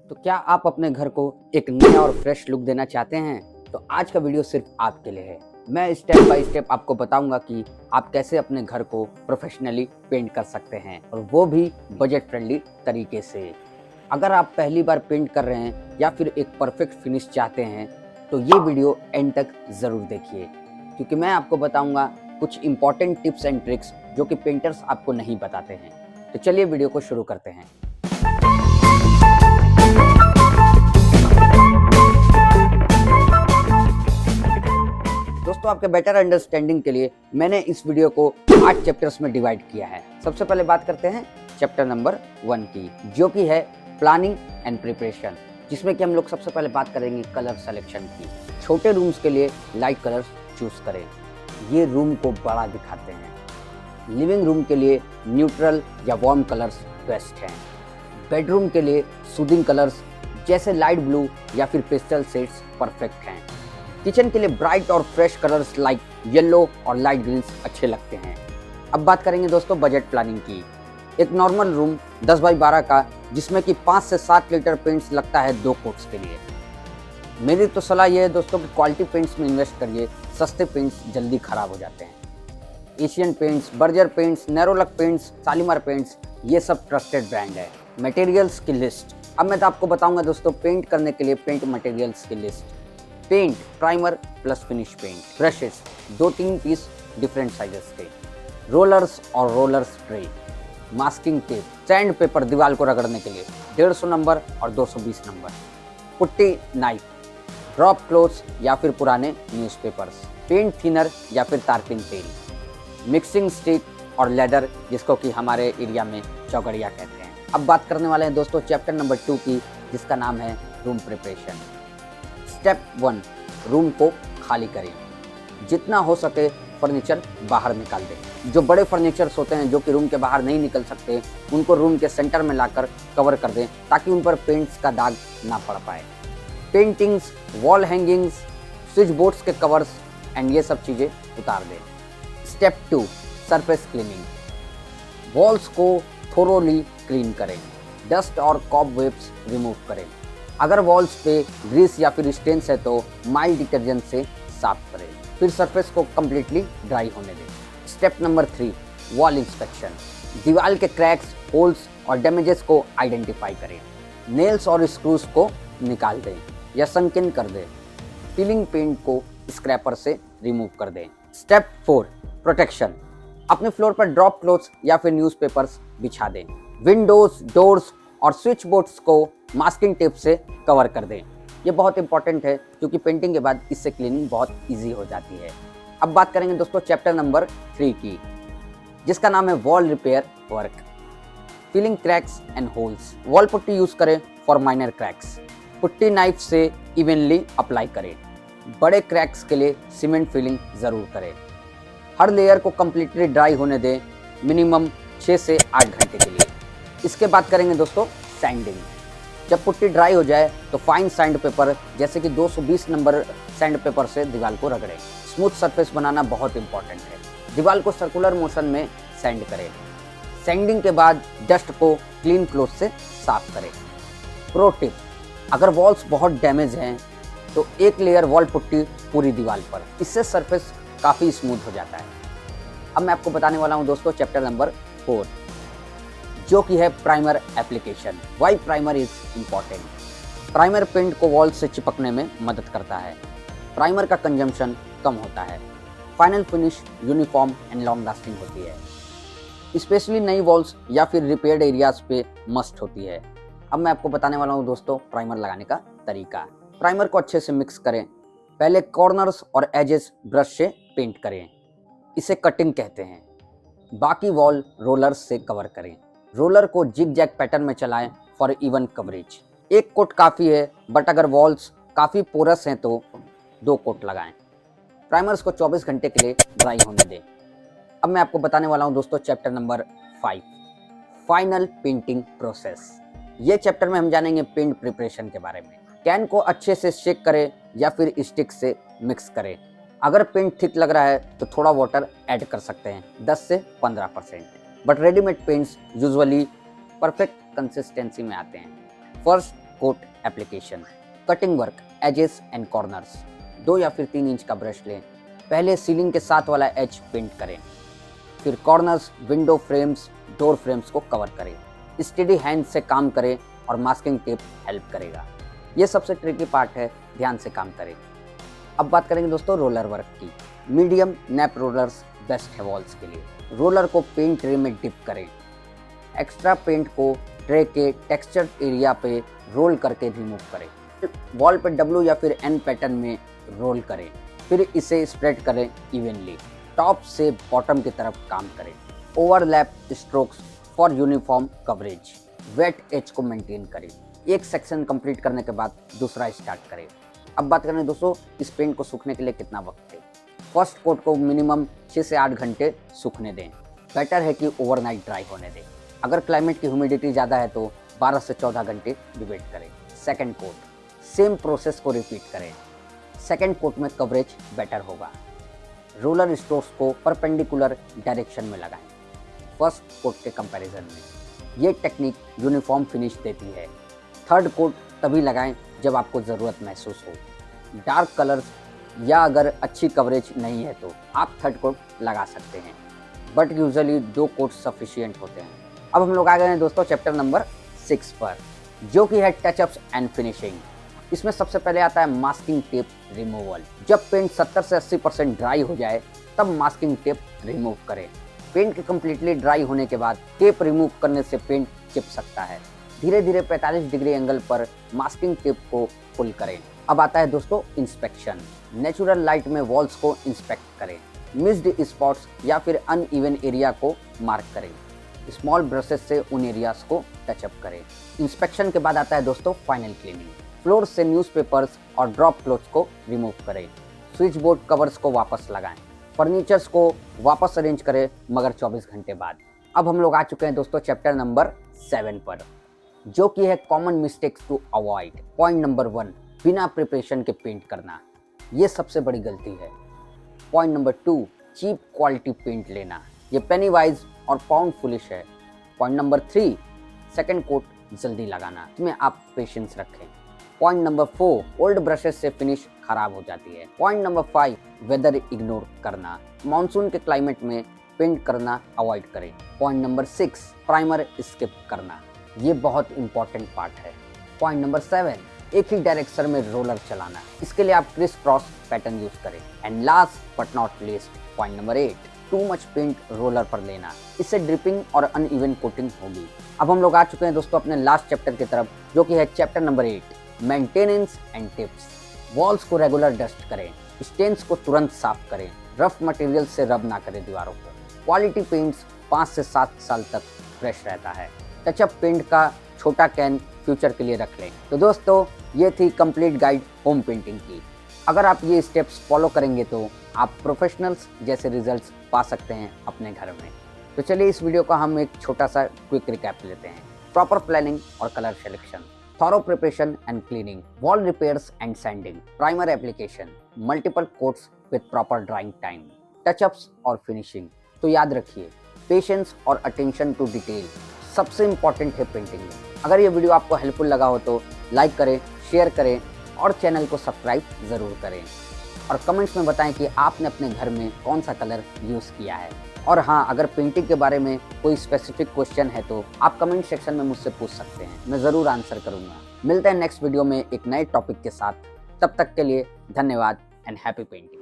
तो क्या आप अपने घर को एक नया और फ्रेश लुक देना चाहते हैं? तो आज का वीडियो सिर्फ आपके लिए है। मैं स्टेप बाय स्टेप आपको बताऊंगा कि आप कैसे अपने घर को प्रोफेशनली पेंट कर सकते हैं और वो भी बजट फ्रेंडली तरीके से। अगर आप पहली बार पेंट कर रहे हैं या फिर एक परफेक्ट फिनिश चाहते हैं तो ये वीडियो एंड तक ज़रूर देखिए, क्योंकि मैं आपको बताऊंगा कुछ इंपॉर्टेंट टिप्स एंड ट्रिक्स जो कि पेंटर्स आपको नहीं बताते हैं। तो चलिए वीडियो को शुरू करते हैं। दोस्तों, आपके बेटर अंडरस्टैंडिंग के लिए मैंने इस वीडियो को 8 चैप्टर्स में डिवाइड किया है। सबसे पहले बात करते हैं चैप्टर नंबर 1 की, जो कि है प्लानिंग एंड प्रिपरेशन, जिसमें कि हम लोग सबसे पहले बात करेंगे कलर सिलेक्शन की। छोटे रूम्स के लिए लाइट कलर्स चूज करें, ये रूम को बड़ा दिखाते हैं। लिविंग रूम के लिए न्यूट्रल या वार्म कलर्स बेस्ट हैं। बेडरूम के लिए सूदिंग कलर्स जैसे लाइट ब्लू या फिर पेस्टल शेड्स परफेक्ट हैं। किचन के लिए ब्राइट और फ्रेश कलर्स लाइक येलो और लाइट ग्रीन्स अच्छे लगते हैं। अब बात करेंगे दोस्तों बजट प्लानिंग की। एक नॉर्मल रूम 10 बाई 12 का, जिसमें कि 5 से 7 लीटर पेंट्स लगता है 2 कोट्स के लिए। मेरी तो सलाह ये है दोस्तों कि क्वालिटी पेंट्स में इन्वेस्ट करिए, सस्ते पेंट्स जल्दी खराब हो जाते हैं। Asian Paints, Berger Paints, Nerolac Paints, Shalimar Paints, ये सब ट्रस्टेड ब्रांड है। मटेरियल्स की लिस्ट, अब मैं तो आपको बताऊंगा दोस्तों पेंट करने के लिए पेंट मटेरियल्स की list. Paint, primer plus finish paint, brushes 2-3 piece different sizes के, रोलर्स और roller spray, masking tape, sand paper दीवार को रगड़ने के लिए 150 नंबर और 220 number, putty, knife, drop cloths या फिर पुराने न्यूज़पेपर्स, पेंट थिनर या फिर तारपिन तेल, मिक्सिंग स्टिक और लेदर, जिसको कि हमारे एरिया में चौगड़िया कहते हैं। अब बात करने वाले हैं दोस्तों चैप्टर नंबर 2 की, जिसका नाम है रूम प्रिपरेशन। स्टेप 1, रूम को खाली करें। जितना हो सके फर्नीचर बाहर निकाल दें। जो बड़े फर्नीचर्स होते हैं जो कि रूम के बाहर नहीं निकल सकते, उनको रूम के सेंटर में लाकर कवर कर दें ताकि उन पर पेंट्स का दाग ना पड़ पाए। Paintings, wall hangings, switch boards के कवर्स एंड ये सब चीज़ें उतार दें। Step 2, surface cleaning. वॉल्स को थोरोली क्लीन करें। डस्ट और कॉबवेब्स रिमूव करें। अगर वॉल्स पे ग्रीस या फिर स्टेन्स है तो माइल्ड डिटर्जेंट से साफ करें, फिर सरफेस को कम्प्लीटली ड्राई होने दें। Step number 3, wall inspection. दीवार के क्रैक्स, होल्स और डैमेजेस को आइडेंटिफाई करें। नेल्स और स्क्रूज को निकाल दें या संकिन कर दें। पीलिंग पेंट को स्क्रैपर से रिमूव कर दें। Step 4, protection. अपने फ्लोर पर ड्रॉप क्लोथ्स या फिर न्यूज़पेपर्स बिछा दें। विंडोज, डोर्स और स्विच बोर्ड्स को मास्किंग टेप से कवर कर दें। ये बहुत इंपॉर्टेंट है क्योंकि पेंटिंग के बाद इससे क्लीनिंग बहुत इजी हो जाती है। अब बात करेंगे दोस्तों चैप्टर नंबर 3 की, जिसका नाम है wall repair work. Filling cracks and holes. Wall putty use करें for minor cracks. Putty knife से इवनली अप्लाई करें। बड़े क्रैक्स के लिए सीमेंट फिलिंग जरूर करें। हर लेयर को कम्प्लीटली ड्राई होने दें, मिनिमम 6 से 8 घंटे के लिए। इसके बाद करेंगे दोस्तों सैंडिंग। जब पुट्टी ड्राई हो जाए तो फाइन सैंड पेपर जैसे कि 220 नंबर सैंड पेपर से दीवार को रगड़ें। स्मूथ सरफेस बनाना बहुत इंपॉर्टेंट है। दीवार को सर्कुलर मोशन में सैंड करें। सैंडिंग के बाद डस्ट को क्लीन क्लॉथ से साफ करें। प्रो टिप, अगर वॉल्स बहुत डैमेज हैं तो एक लेयर वॉल पुट्टी पूरी दीवार पर, इससे सरफेस काफ़ी स्मूथ हो जाता है। अब मैं आपको बताने वाला हूँ दोस्तों चैप्टर नंबर 4, जो कि है primer application. Why primer is important. Primer paint को वॉल से चिपकने में मदद करता है। प्राइमर का कंजम्पशन कम होता है। Final finish uniform and long lasting होती है, स्पेशली नई वॉल्स या फिर रिपेयर्ड एरियाज पे मस्ट होती है। अब मैं आपको बताने वाला हूँ दोस्तों प्राइमर लगाने का तरीका। प्राइमर को अच्छे से मिक्स करें। पहले कॉर्नर्स और एजेस ब्रश से पेंट करें, इसे कटिंग कहते हैं। बाकी वॉल रोलर्स से कवर करें। रोलर को जिग जैग पैटर्न में चलाएं फॉर इवन कवरेज। एक कोट काफ़ी है, बट अगर वॉल्स काफ़ी पोरस हैं तो 2 कोट लगाएं। प्राइमर्स को 24 घंटे के लिए ड्राई होने दें। अब मैं आपको बताने वाला हूं दोस्तों chapter number 5, final painting process. ये चैप्टर में हम जानेंगे पेंट प्रिपरेशन के बारे में। कैन को अच्छे से शेक करें या फिर स्टिक से मिक्स करें। अगर पेंट थिक लग रहा है तो थोड़ा वाटर ऐड कर सकते हैं, 10 से 15%। But readymade paints usually perfect consistency में आते हैं। First coat application, cutting work, edges and corners. 2 या फिर 3 इंच का ब्रश लें, पहले सीलिंग के साथ वाला एज पेंट करें, फिर corners, window frames, door frames को कवर करें। स्टेडी हैंड से काम करें और मास्किंग टेप हेल्प करेगा। ये सबसे ट्रिकी पार्ट है, ध्यान से काम करें। अब बात करेंगे दोस्तों रोलर वर्क की। मीडियम नैप रोलर्स बेस्ट है वॉल्स के लिए। रोलर को पेंट ट्रे में डिप करें, एक्स्ट्रा पेंट को ट्रे के टेक्सचर्ड एरिया पे रोल करके रिमूव करें। वॉल पे W या फिर N पैटर्न में रोल करें, फिर इसे स्प्रेड करें इवनली, टॉप से बॉटम की तरफ काम करें। Overlap strokes for uniform coverage. Wet edge को मेंटेन करें। एक सेक्शन कंप्लीट करने के बाद दूसरा स्टार्ट करें। अब बात करें दोस्तों इस पेंट को सूखने के लिए कितना वक्त है। फर्स्ट कोट को मिनिमम 6 से 8 घंटे सूखने दें। बेटर है कि ओवरनाइट ड्राई होने दें। अगर क्लाइमेट की ह्यूमिडिटी ज़्यादा है तो 12 से 14 घंटे भी वेट करें। सेकंड कोट, सेम प्रोसेस को रिपीट करें। सेकंड कोट में कवरेज बेटर होगा। रोलर स्ट्रोक्स को परपेंडिकुलर डायरेक्शन में लगाएं फर्स्ट कोट के कंपैरिजन में। ये टेक्निक यूनिफॉर्म फिनिश देती है। थर्ड कोट तभी लगाएं जब आपको ज़रूरत महसूस हो। डार्क कलर्स या अगर अच्छी कवरेज नहीं है तो आप थर्ड कोट लगा सकते हैं, बट यूजुअली 2 कोट सफिशिएंट होते हैं। अब हम लोग आ गए हैं दोस्तों चैप्टर नंबर 6 पर, जो कि है टचअप्स एंड फिनिशिंग। इसमें सबसे पहले आता है मास्किंग टेप रिमूवल। जब पेंट 70 से 80% ड्राई हो जाए तब मास्किंग टेप रिमूव करें। पेंट के कम्प्लीटली ड्राई होने के बाद टेप रिमूव करने से पेंट चिप सकता है। धीरे धीरे 45 डिग्री एंगल पर मास्किंग टेप को पुल करें। अब आता है दोस्तों इंस्पेक्शन। नेचुरल लाइट में वॉल्स को इंस्पेक्ट करें। मिस्ड स्पॉट्स या फिर अनइवन एरिया को मार्क करें। स्मॉल ब्रशेस से उन एरियाज को टचअप करें। इंस्पेक्शन के बाद आता है दोस्तों फाइनल क्लीनिंग। फ्लोर से न्यूज़पेपर्स और ड्रॉप क्लॉथ्स को रिमूव करें। स्विच बोर्ड कवर्स को वापस लगाएं। फर्नीचर्स को वापस अरेंज करें मगर 24 घंटे बाद। अब हम लोग आ चुके हैं दोस्तों चैप्टर नंबर 7 पर, जो कि है common mistakes to avoid. Point number 1, बिना प्रिपरेशन के पेंट करना। ये सबसे बड़ी गलती है। Point number 2, cheap quality paint लेना। ये पेनी वाइज और पाउंड फुलिश है। पॉइंट नंबर 3, सेकंड कोट जल्दी लगाना। इसमें आप पेशेंस रखें। पॉइंट नंबर 4, ओल्ड ब्रशेस से फिनिश खराब हो जाती है। पॉइंट नंबर 5, वेदर इग्नोर करना। मानसून के क्लाइमेट में पेंट करना अवॉइड करें। पॉइंट नंबर 6, प्राइमर स्किप करना। ये बहुत इंपॉर्टेंट पार्ट है। पॉइंट नंबर 7, एक ही डायरेक्शन में रोलर चलाना। इसके लिए आप क्रिस क्रॉस पैटर्न यूज करें। And last but not least, point number 8, too much paint roller पर लेना। इससे ड्रिपिंग और अनइवन कोटिंग होगी। अब हम लोग आ चुके हैं दोस्तों अपने लास्ट चैप्टर की तरफ, जो कि है chapter number 8, maintenance and tips. Walls को रेगुलर डस्ट करें। स्टेन्स को तुरंत साफ करें। रफ मटेरियल से रब ना करें दीवारों को। क्वालिटी पेंट्स 5 से 7 साल तक फ्रेश रहता है। टचअप पेंट का छोटा कैन फ्यूचर के लिए रख लें। तो दोस्तों ये थी कंप्लीट गाइड होम पेंटिंग की। अगर आप ये स्टेप्स फॉलो करेंगे तो आप प्रोफेशनल्स जैसे रिजल्ट्स पा सकते हैं अपने घर में। तो चलिए इस वीडियो का हम एक छोटा सा क्विक रिकैप लेते हैं। प्रॉपर प्लानिंग और colour selection, thorough preparation and cleaning, wall repairs and sending, primer application, multiple quotes with proper drawing time, touch-ups और फिनिशिंग। तो याद रखिए, पेशेंस और अटेंशन टू डिटेल सबसे इंपॉर्टेंट है पेंटिंग में। अगर ये वीडियो आपको हेल्पफुल लगा हो तो लाइक करें, शेयर करें और चैनल को सब्सक्राइब ज़रूर करें। और कमेंट्स में बताएं कि आपने अपने घर में कौन सा कलर यूज़ किया है। और हाँ, अगर पेंटिंग के बारे में कोई स्पेसिफिक क्वेश्चन है तो आप कमेंट सेक्शन में मुझसे पूछ सकते हैं, मैं ज़रूर आंसर करूँगा। मिलते हैं नेक्स्ट वीडियो में एक नए टॉपिक के साथ। तब तक के लिए धन्यवाद एंड हैप्पी पेंटिंग।